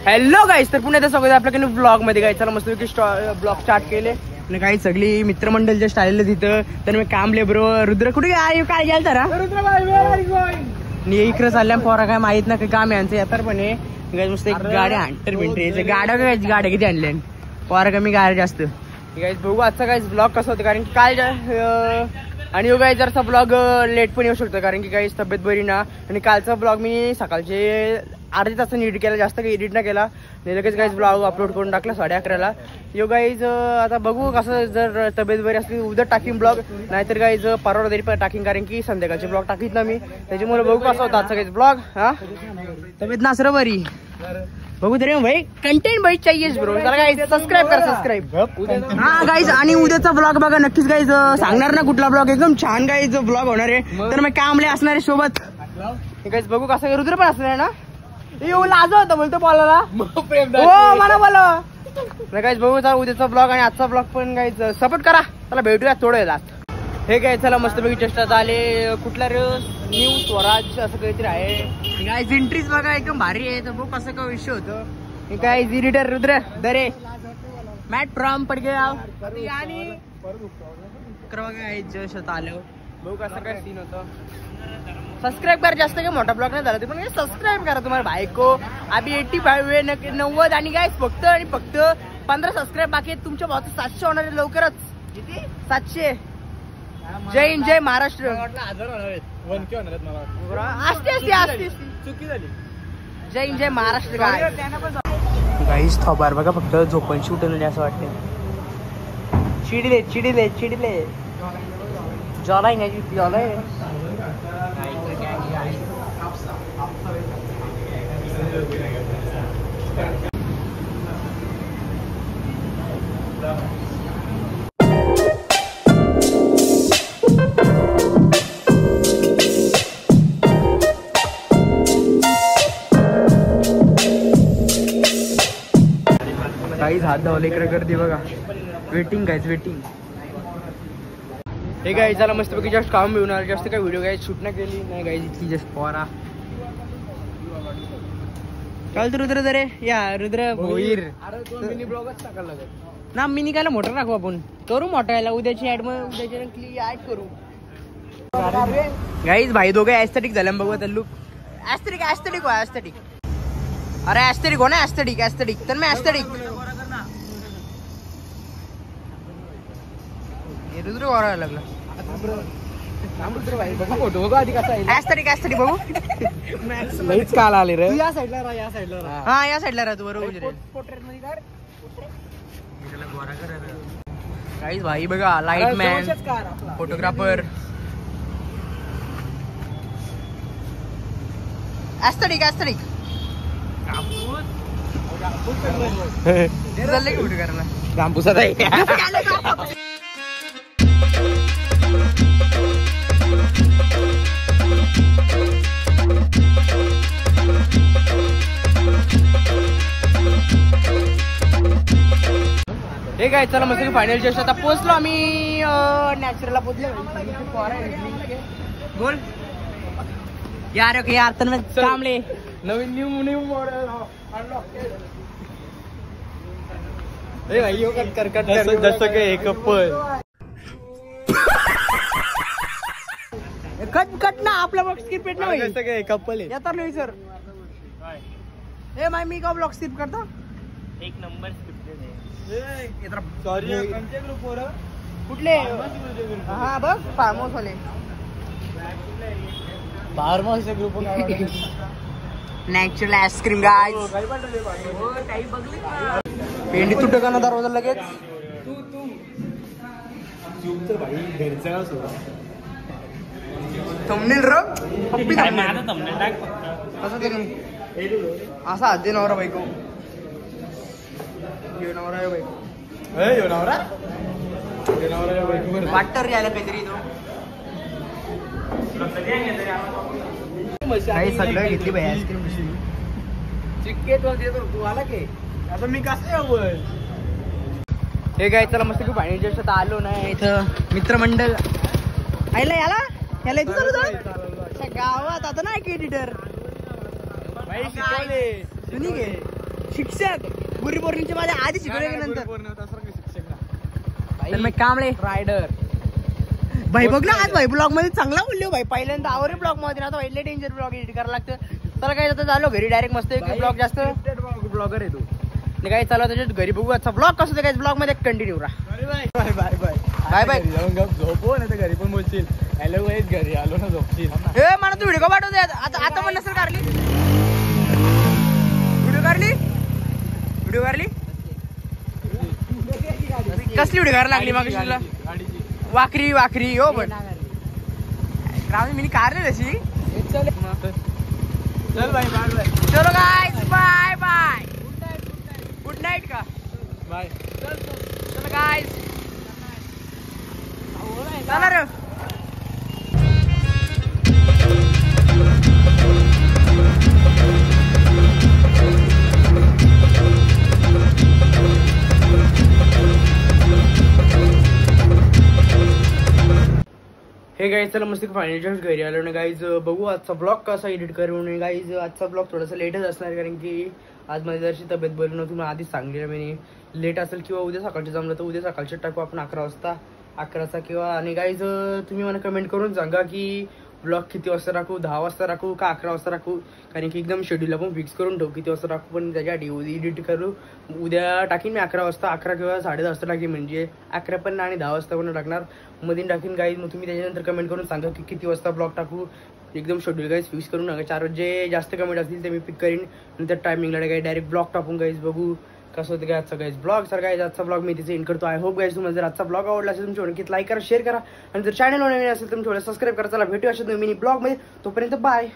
Hello गाईस, तर पुन्हा एकदा स्वागत आहे आपल्याकडे ब्लॉग मध्ये. गाईस चला मस्त ब्लॉग स्टार्ट केले आणि काही सगळी मित्रमंडळच्या स्टाईल तिथं. तर मी कामले बरोबर रुद्र कुठे काय गेल तर इकडे चालल्या पोरा काय माहित ना काही काम यांचं येतात पण हे मस्त एक गाड्या हंटर भिंटर गाड्या किती आणल्या पोरा कमी गाड्या जास्त. गाईस बघू आजचा काही ब्लॉग कसा होतं, कारण की काल आणि यो गाईस जरसा ब्लॉग लेट पण येऊ शकतो कारण की काही तब्येत बरी ना. आणि कालचा ब्लॉग मी सकाळचे अर्ध्या तासाने एडिट केला, जास्त काही एडिट नाही केला. लगेच काहीच ब्लॉग अपलोड करून टाकला 11:30ला. यो गाईज आता बघू कसं, जर तब्येत बरी असली उद्या टाकीन ब्लॉग, नाहीतर गाईज परवा तरी टाकीन कारण की संध्याकाळचे ब्लॉग टाकीत ना मी. त्याच्यामुळे बघू कसं होतं आजचा काहीच ब्लॉग. हा तब्येत नासर बरी बघू तरी भाई, कंटेंट भाई चाहिए ब्रो. चला गाईज सबस्क्राईब करा, सबस्क्राईब. हा गाईज, आणि उद्याचा ब्लॉग बघा नक्कीच गाईज. सांगणार ना कुठला ब्लॉग, एकदम छान गाईज ब्लॉग होणार आहे. तर मग कामले असणार आहे सोबत. गाईज बघू कसं, रुद्र पण असणार आहे ना. येऊ लाज होतं बोलतो बोलायला, हो मला बोला. गाईज बघू उद्याचा ब्लॉग आणि आजचा ब्लॉग पण गाईज सपोर्ट करा. चला भेटूया थोडं लास्ट. हे काय चला मस्तपैकी चेष्टा आले कुठला न्यू स्वराज असं काहीतरी आहे. गाईज एंट्रीज बघा एकदम भारी आहे. तर बघू कसं काय विषय होतं. हे काय रिडर रुद्र दरे मॅट फ्रॉम पडगाव आणि आलं. बघू कसं काय सीन होतं. सबस्क्राईब करा, जास्त काही मोठा ब्लॉग नाही झाला ते पण सबस्क्राईब करा. तुम्हाला बायको आम्ही 85 90 आणि काय फक्त आणि फक्त 15 सबस्क्राईब बाकी आहेत. तुमच्या भावाचं 700 होणार आहे लवकरच. किती 700. जय हिंद जय महाराष्ट्र. चुकी झाली. जय हिंद जय महाराष्ट्र. गाईस थोबार बघा फक्त झोपण शूट असं वाटतं. चिडले जॉलाय नाही जॉलाय. काहीच हात धावले इकडे गर्दी बघा. Waiting guys waiting. हे गाईज झाला मस्तपैकी जस्ट काम घेऊन आलं. जास्त काही व्हिडिओ गाईज शूट नाही केली नाही गाईज. इतकी जस्ट पोरा काल तर रुद्र दरे या रुद्र भोईर मिनी ब्लॉगच टाकायला लागेल ना. मिनी कायला मोठा टाकू आपण, करू मोठा याला उद्याची ऍड. मग उद्याची ऍड करू गाईज. भाई दोघे ऍस्थेटिक झाल्या बघू आता. लुक ऍस्थेटिक ऍस्थेटिक हो ऍस्थेटिक. अरे ऍस्थेटिक हो ना ऍस्थेटिक ऍस्थेटिक. तर मी ऍस्थेटिक रुद्र वाढायला लागला. ऍस्थेटिक ऍस्थेटिक बघू. लईच काल आले रे. या साईडला राहा, या साईडला राहा. हा या साईडला राहा तू बरोबर. काहीच भाई बघा. Light man photographer aesthetic aesthetic. चालले कुठे करायला कांपूसात आहे. हे काय चला मस्त फायनल जस्ट आता पोहोचलो आम्ही. नॅचरलला पोहोचलो. बोल यार ओके यार. तर कामले नवीन न्यू मॉडेल जसं काय कप्पल कट ना आपला ब्लॉग स्किप पेट ना. जसं काय कप्पल येतात नाही सर. हे माय मी का ब्लॉग स्किप करता एक नंबर सॉरी. कुठले हा बघ फार्म हाऊस वाले फार्म हाऊसच्या ग्रुप नॅचरल आईस्क्रीम गाईज. पेंडी तुटं का ना दरवाजा लगेच. थंबनेल र कसं तरी असा हात दे नवरा बायको. वाटर यायला काहीतरी काही सगळं घेतली बाई आईस्क्रीम. चिक्केत तू आला की आता मी कसं. हे काय चला मस्त की पाणी जस्ट आता आलो ना इथं मित्रमंडळ आयला याला याला इथं चालू गावात आता नाही की एडिटर शिक्षक गुरुपौर्णिमेच्या माझ्या आधी शिकवले नंतर तर मग कांबळे रायडर भाई बघ ना आज भाई ब्लॉग मध्ये चांगला बोललो भाई पहिल्यांदा आवरे ब्लॉग मध्ये आता पहिले डेंजर ब्लॉग एडिट करायला लागतं. चला काय आता झालो घरी डायरेक्ट मस्त ब्लॉग जास्त ब्लॉगर आहे तू काय चालू त्याच्यात घरी बघू आजचा ब्लॉग कसं काय ब्लॉग मध्ये कंटिन्यू राहा. Bye bye bye bye bye झोपो ना घरी पण बोलशील हॅलो वाईट घरी आलो ना झोपशील. हे मला तू व्हिडिओ पाठवते आता पण नसेल काढली व्हिडिओ काढली कसली व्हिडिओ करायला लागली मग तुला वाकरी हो पण मी काढले तशी. चल बाय बाय बाय चलो guys bye bye good night का बाय चलो गाइस चला रे. हे गाईज चला मस्त फायनल जस्ट घरी आलो ना गाईज. बघू आजचा ब्लॉग कसा एडिट करून. गाईज आजचा ब्लॉग थोडासा लेटच असणार कारण की आज माझी जरशी तब्येत बरी नव्हती. मला आधीच सांगलेलं मी लेट असेल किंवा उद्या सकाळचं जमलं तर उद्या सकाळचं टाकू आपण 11 वाजता 11चा किंवा. आणि गाईज तुम्ही मला कमेंट करून सांगा की ब्लॉग किती वाजता राखू 10 वाजता राखू का 11 वाजता राखू कारण की एकदम शेड्यूल आपण फिक्स करून ठेवू किती वाजता राखू. पण त्याच्यासाठी एडिट करू उद्या टाकीन मी 11 वाजता 11 किंवा 10:30 वाजता टाकीन म्हणजे 11 पण आणि 10 वाजता पण टाकणार मध्ये टाकीन गाईज. मग तुम्ही त्याच्यानंतर कमेंट करून सांगा की किती वाजता ब्लॉग टाकू एकदम शेड्यूल गाईज फिक्स करून नका. 4 जे जास्त कमेंट असतील ते मी पिक करीन नंतर टायमिंगला काही डायरेक्ट ब्लॉग टाकून गाईज बघू कसं होतं काय आजचा गाईज ब्लॉग. सर गाईज आजचा ब्लॉग मी तिथे एंड करतो. आय होप गाईज तुम्हाला जर आजचा ब्लॉग आवडला असेल तुमच्या नक्कीच लाईक करा शेअर करा आणि जर चॅनल नवीन असेल तर तुम्ही सबस्क्राईब करा. चला भेटू अशा मिनी ब्लॉग मध्ये तोपर्यंत बाय.